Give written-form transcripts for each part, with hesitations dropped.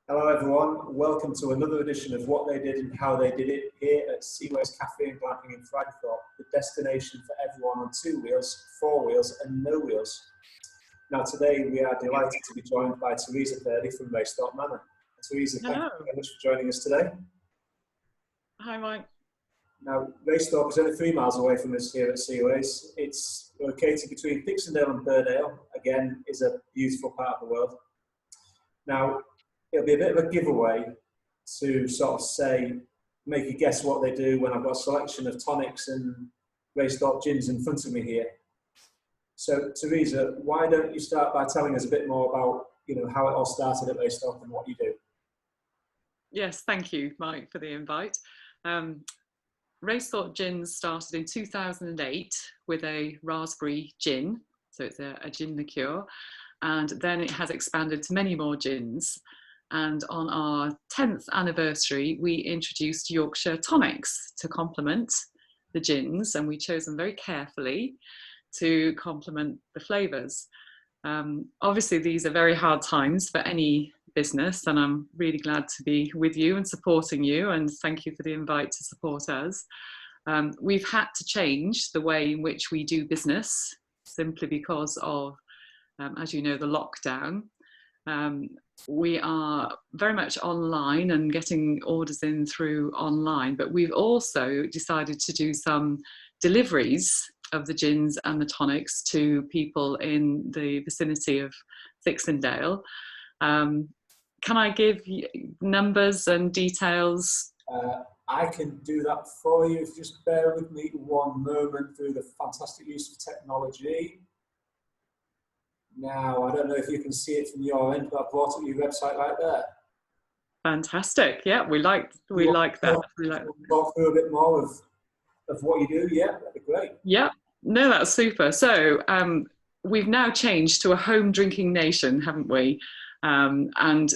Hello everyone, welcome to another edition of What They Did and How They Did It here at Seaways Cafe and Glamping in Raisethorpe, the destination for everyone on 2 wheels, 4 wheels and no wheels. Now today we are delighted to be joined by Teresa from Raisethorpe Manor. Teresa, thank you very much for joining us today. Hi Mike. Now Raisethorpe is only 3 miles away from us here at Seaways. It's located between Dixondale and Burdale, again is a beautiful part of the world. Now it'll be a bit of a giveaway to sort of say, make a guess what they do when I've got a selection of tonics and Raisethorpe gins in front of me here. So Teresa, why don't you start by telling us a bit more about, how it all started at Raisethorpe and what you do? Yes, thank you Mike for the invite. Raisethorpe Gins started in 2008 with a raspberry gin, so it's a gin liqueur, and then it has expanded to many more gins. And on our 10th anniversary, we introduced Yorkshire tonics to complement the gins, and we chose them very carefully to complement the flavours. Obviously, these are very hard times for any business, and I'm really glad to be with you and supporting you, and thank you for the invite to support us. We've had to change the way in which we do business simply because of, as you know, the lockdown. We are very much online and getting orders in through online, but we've also decided to do some deliveries of the gins and the tonics to people in the vicinity of Dixondale. Can I give you numbers and details? I can do that for you. If you just bear with me one moment through the fantastic use of technology. Now, I don't know if you can see it from your end, but I brought up your website right there. Fantastic. Yeah, we like that. We like talk through a bit more of what you do. Yeah, that'd be great. Yeah, no, that's super. So we've now changed to a home drinking nation, haven't we? And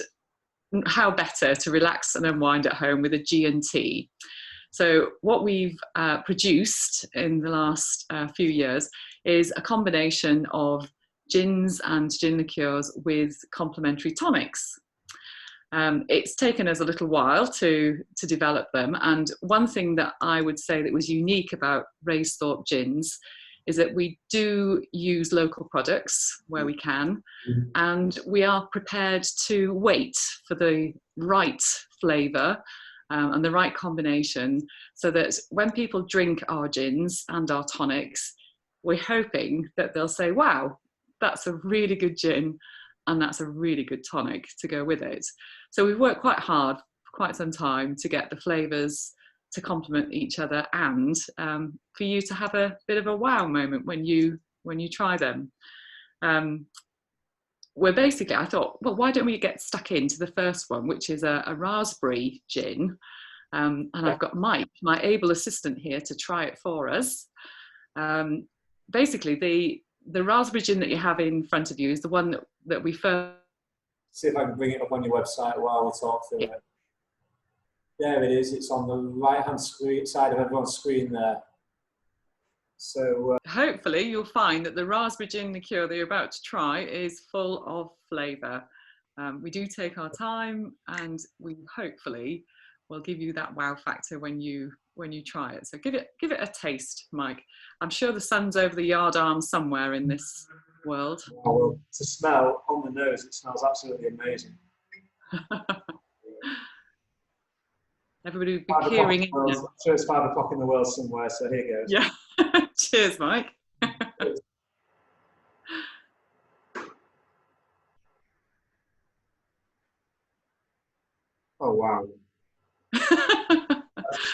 how better to relax and unwind at home with a G&T. So what we've produced in the last few years is a combination of gins and gin liqueurs with complementary tonics. It's taken us a little while to develop them, and one thing that I would say that was unique about Raisethorpe gins is that we do use local products where we can, and we are prepared to wait for the right flavour and the right combination, so that when people drink our gins and our tonics, we're hoping that they'll say, wow, that's a really good gin and that's a really good tonic to go with it. So we've worked quite hard for quite some time to get the flavours to complement each other, and for you to have a bit of a wow moment when you try them. We're basically, I thought, well, why don't we get stuck into the first one, which is a raspberry gin, and I've got Mike, my able assistant, here to try it for us. Basically, the raspberry gin that you have in front of you is the one that we first... See if I can bring it up on your website while we talk through it. There it is. It's on the right-hand side of everyone's screen there. So hopefully you'll find that the raspberry gin liqueur that you're about to try is full of flavour. We do take our time, and we hopefully will give you that wow factor when you try it. So give it a taste, Mike. I'm sure the sun's over the yard arm somewhere in this world. Well, to smell on the nose, it smells absolutely amazing. Everybody would be peering in. I'm sure it's 5 o'clock in the world somewhere, so here goes. Yeah. Cheers, Mike. Oh, wow.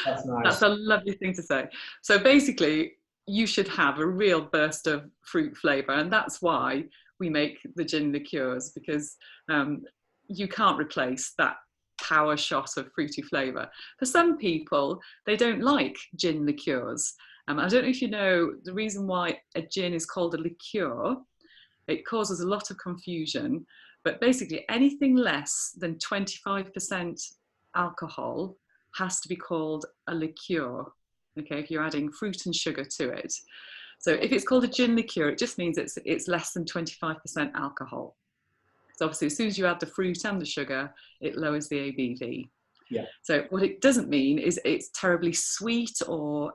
That's nice. That's a lovely thing to say. So basically, you should have a real burst of fruit flavour, and that's why we make the gin liqueurs, because you can't replace that power shot of fruity flavour. For some people, they don't like gin liqueurs. I don't know if you know the reason why a gin is called a liqueur. It causes a lot of confusion, but basically anything less than 25% alcohol has to be called a liqueur, okay, if you're adding fruit and sugar to it. So if it's called a gin liqueur, it just means it's less than 25% alcohol. So obviously, as soon as you add the fruit and the sugar, it lowers the ABV. Yeah. So what it doesn't mean is it's terribly sweet, or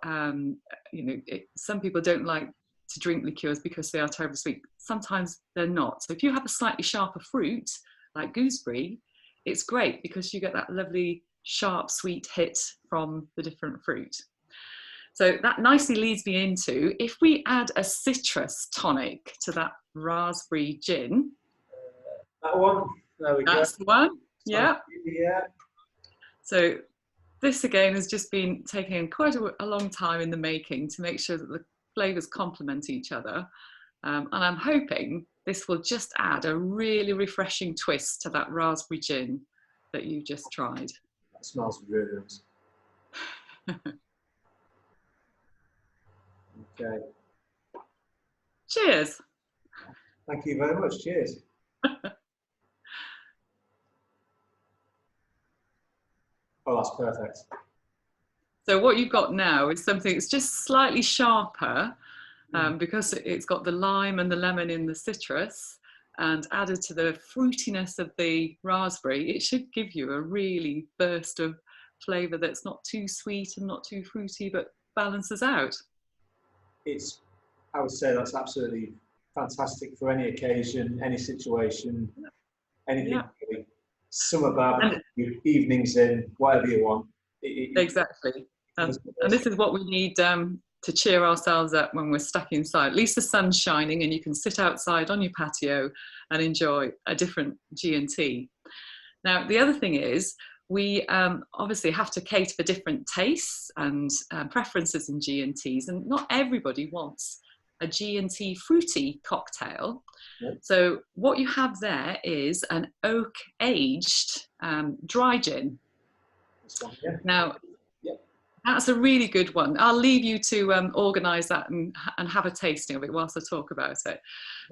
some people don't like to drink liqueurs because they are terribly sweet. Sometimes they're not. So if you have a slightly sharper fruit, like gooseberry, it's great because you get that lovely sharp sweet hit from the different fruit. So that nicely leads me into, if we add a citrus tonic to that raspberry gin. That one, there we go. That's the one, yeah. Yeah. So this again has just been taking quite a long time in the making to make sure that the flavours complement each other. And I'm hoping this will just add a really refreshing twist to that raspberry gin that you just tried. That smells really nice. Okay. Cheers. Thank you very much. Cheers. Oh, that's perfect. So what you've got now is something that's just slightly sharper, because it's got the lime and the lemon in the citrus, and added to the fruitiness of the raspberry, it should give you a really burst of flavour that's not too sweet and not too fruity, but balances out. I would say that's absolutely fantastic for any occasion, any situation, anything. Yeah. Really. Summer barbecue, evenings in, whatever you want. Exactly. And this is what we need to cheer ourselves up when we're stuck inside. At least the sun's shining and you can sit outside on your patio and enjoy a different G&T. Now, the other thing is, we obviously have to cater for different tastes and preferences in G&Ts, and not everybody wants a G&T fruity cocktail. Yep. So what you have there is an oak-aged dry gin. Yeah. Now, yep. That's a really good one. I'll leave you to organise that and have a tasting of it whilst I talk about it.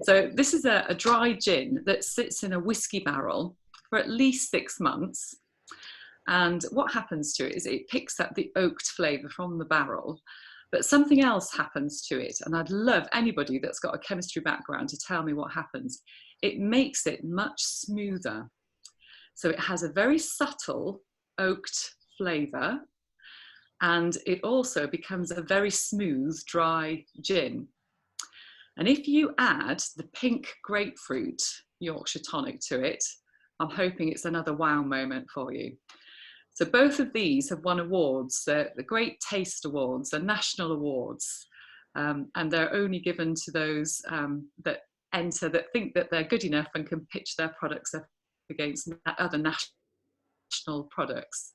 So this is a dry gin that sits in a whiskey barrel for at least 6 months. And what happens to it is it picks up the oaked flavour from the barrel, but something else happens to it. And I'd love anybody that's got a chemistry background to tell me what happens. It makes it much smoother. So it has a very subtle oaked flavour, and it also becomes a very smooth, dry gin. And if you add the pink grapefruit Yorkshire tonic to it, I'm hoping it's another wow moment for you. So both of these have won awards, the Great Taste Awards, the national awards, and they're only given to those that enter, that think that they're good enough and can pitch their products up against other national products.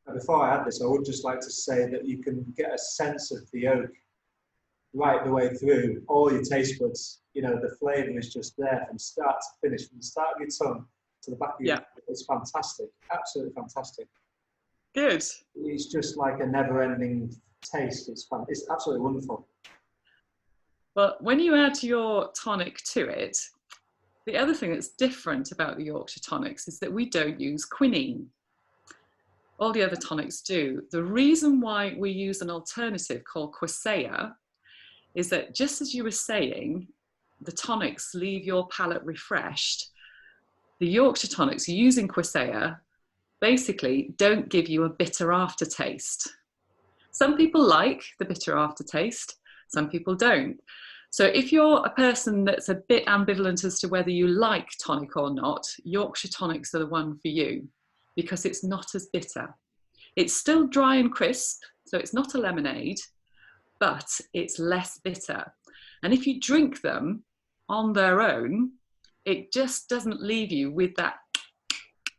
And before I add this, I would just like to say that you can get a sense of the oak right the way through all your taste buds. You know, the flavour is just there from start to finish, from the start of your tongue to the back of your head. It's fantastic, absolutely fantastic. Good. It's just like a never-ending taste. It's absolutely wonderful. Well, when you add your tonic to it, the other thing that's different about the Yorkshire tonics is that we don't use quinine. All the other tonics do. The reason why we use an alternative called Quassia is that, just as you were saying, the tonics leave your palate refreshed. The Yorkshire tonics using Quassia basically don't give you a bitter aftertaste. Some people like the bitter aftertaste, some people don't. So if you're a person that's a bit ambivalent as to whether you like tonic or not, Yorkshire tonics are the one for you, because it's not as bitter. It's still dry and crisp, so it's not a lemonade, but it's less bitter. And if you drink them on their own, it just doesn't leave you with that,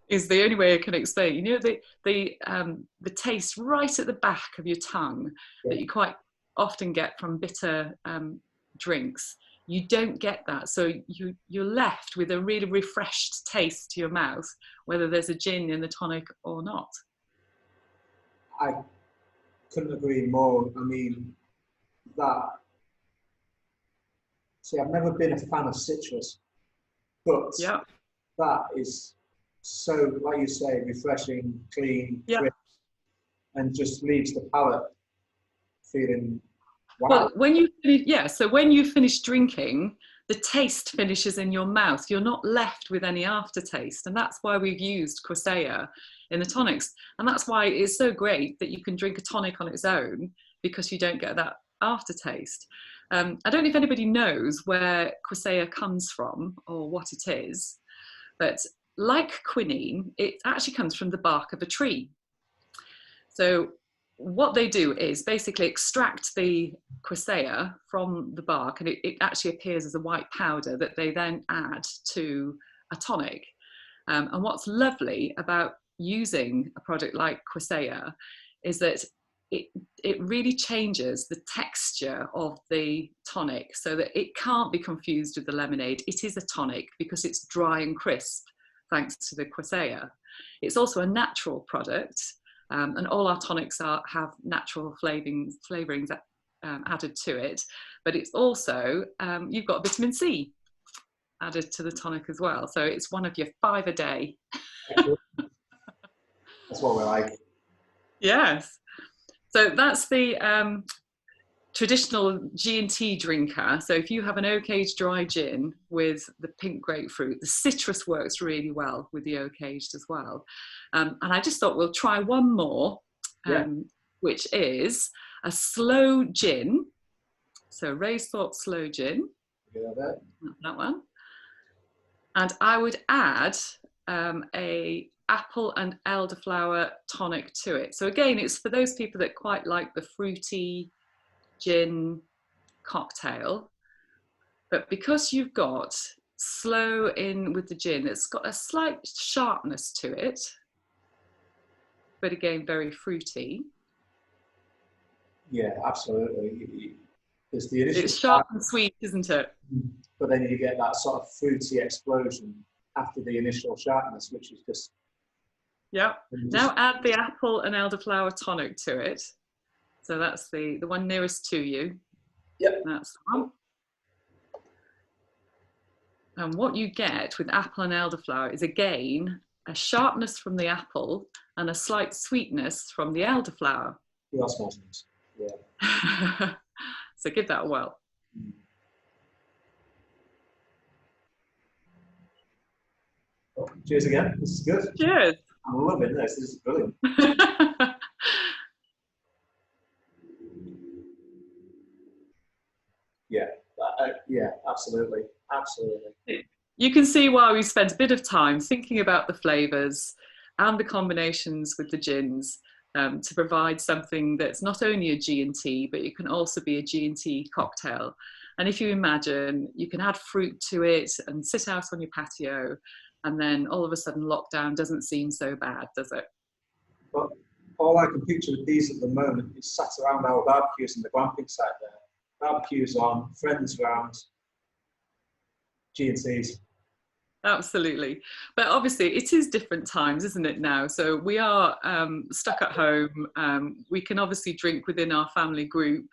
is the only way I can explain. You know, the taste right at the back of your tongue that you quite often get from bitter drinks. You don't get that. So you're left with a really refreshed taste to your mouth, whether there's a gin in the tonic or not. I couldn't agree more. I mean, I've never been a fan of citrus, but that is so, like you say, refreshing, clean, crisp, and just leaves the palate feeling wow. Well, when you finish drinking, the taste finishes in your mouth. You're not left with any aftertaste. And that's why we've used Quassia in the tonics. And that's why it's so great that you can drink a tonic on its own, because you don't get that aftertaste. I don't know if anybody knows where Quassia comes from or what it is, but like quinine, it actually comes from the bark of a tree. So what they do is basically extract the Quassia from the bark, and it actually appears as a white powder that they then add to a tonic. And what's lovely about using a product like Quassia is that it really changes the texture of the tonic, so that it can't be confused with the lemonade. It is a tonic because it's dry and crisp, thanks to the Quassia. It's also a natural product, and all our tonics have natural flavourings added to it. But it's also, you've got vitamin C added to the tonic as well. So it's one of your 5 a day. That's what we like. Yes. So that's the traditional G&T drinker. So if you have an oak-aged dry gin with the pink grapefruit, the citrus works really well with the oak-aged as well. And I just thought we'll try one more, which is a slow gin. So Raisethorpe slow gin. That one. And I would add a apple and elderflower tonic to it. So again, it's for those people that quite like the fruity gin cocktail, but because you've got slow in with the gin, it's got a slight sharpness to it, but again, very fruity. Yeah, absolutely. There's the initial it's sharp and sweet, isn't it? But then you get that sort of fruity explosion after the initial sharpness, which is just... Yeah. Now add the apple and elderflower tonic to it. So that's the one nearest to you. Yep. That's the one. And what you get with apple and elderflower is, again, a sharpness from the apple and a slight sweetness from the elderflower. Yeah, that smells nice. Yeah. So give that a whirl. Oh, cheers again. This is good. Cheers. I'm loving this. This is brilliant. Yeah, absolutely. You can see why we spent a bit of time thinking about the flavours and the combinations with the gins, to provide something that's not only a G&T, but it can also be a G&T cocktail. And if you imagine, you can add fruit to it and sit out on your patio, and then all of a sudden lockdown doesn't seem so bad, does it? But all I can picture with these at the moment is sat around our barbecues in the glamping site there. Barbecues on, friends around, G&Ts. Absolutely. But obviously it is different times, isn't it now? So we are stuck at home. We can obviously drink within our family group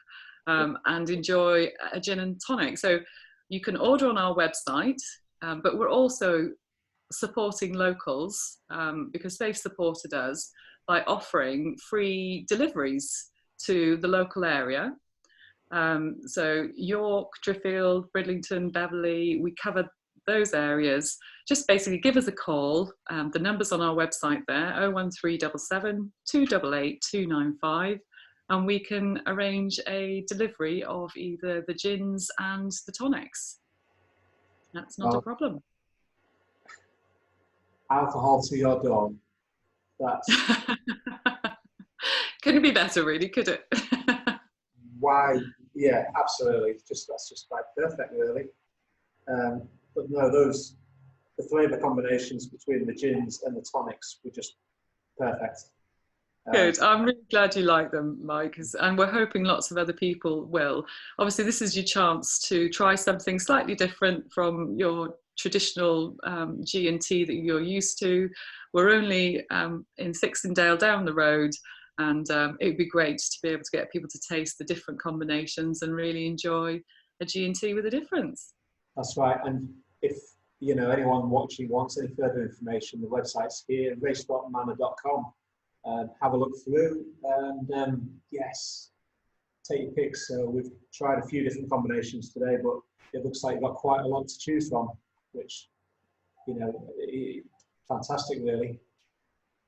and enjoy a gin and tonic. So you can order on our website, but we're also supporting locals because they've supported us by offering free deliveries to the local area. So York, Driffield, Bridlington, Beverley, we cover those areas. Just basically give us a call. The number's on our website there, 01377 288 295, and we can arrange a delivery of either the gins and the tonics. That's not a problem. Alcohol to your door. That's... Couldn't be better, really, could it? Why? Yeah, absolutely. That's just like perfect, really. But no, the flavour combinations between the gins and the tonics were just perfect. Good. I'm really glad you like them, Mike, and we're hoping lots of other people will. Obviously, this is your chance to try something slightly different from your traditional G&T that you're used to. We're only in Sixtondale down the road, and it would be great to be able to get people to taste the different combinations and really enjoy a G&T with a difference. That's right. And if anyone watching wants any further information, the website's here, raisethorpemanor.com. Have a look through, and yes, take your picks. So we've tried a few different combinations today, but it looks like you've got quite a lot to choose from, which, you know, fantastic, really.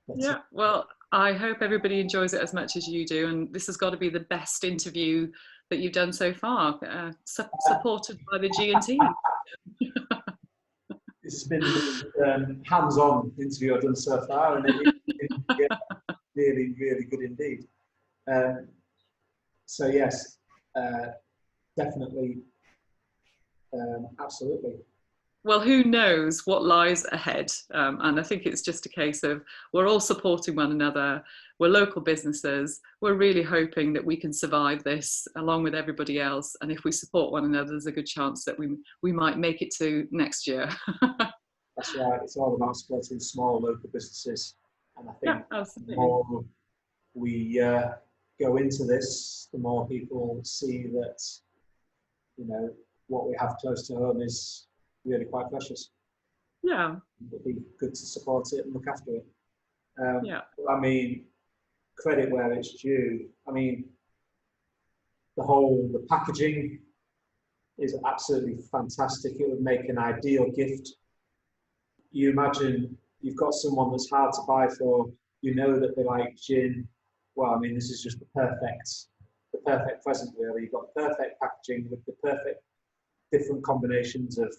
But, Yeah, well, I hope everybody enjoys it as much as you do, and this has got to be the best interview that you've done so far, supported by the G&T. it's been the hands-on interview I've done so far, and yeah, really, really good indeed. So yes, definitely, absolutely. Well, who knows what lies ahead? And I think it's just a case of we're all supporting one another. We're local businesses. We're really hoping that we can survive this along with everybody else. And if we support one another, there's a good chance that we might make it to next year. That's right. It's all about supporting small local businesses. And I think the more we go into this, the more people see that, you know, what we have close to home is really quite precious. Yeah. It'd be good to support it and look after it. Yeah. I mean, credit where it's due. I mean, the packaging is absolutely fantastic. It would make an ideal gift. You imagine you've got someone that's hard to buy for, you know that they like gin. Well, I mean, this is just the perfect present, really. You've got the perfect packaging with the perfect different combinations of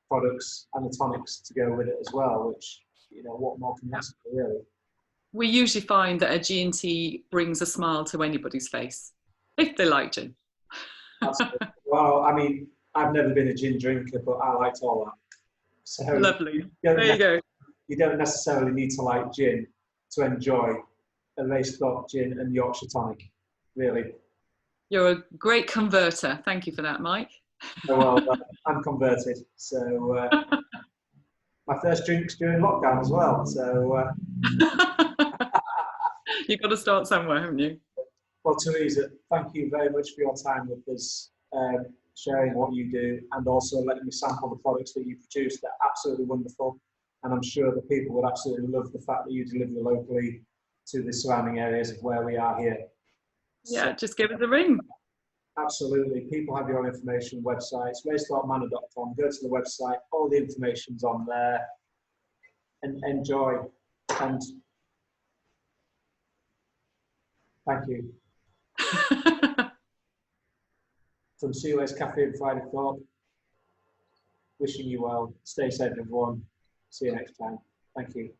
products and the tonics to go with it as well, which, you know, what more can you ask for, really? We usually find that a G&T brings a smile to anybody's face, if they like gin. Well, I mean, I've never been a gin drinker, but I liked all that. So lovely. There you go. You don't necessarily need to like gin to enjoy a Raisethorpe gin and Yorkshire tonic, really. You're a great converter. Thank you for that, Mike. Well, I'm converted. So my first drink's during lockdown as well. So you've got to start somewhere, haven't you? Well, Teresa, thank you very much for your time with us, sharing what you do, and also letting me sample the products that you produce. They're absolutely wonderful, and I'm sure that people would absolutely love the fact that you deliver locally to the surrounding areas of where we are here. Yeah, so, just give us a ring. Absolutely. People have your information, websites, raisethorpemanor.com. Go to the website, all the information's on there, and enjoy. And thank you. From COS Cafe in Raisethorpe, wishing you well. Stay safe, everyone. See you next time. Thank you.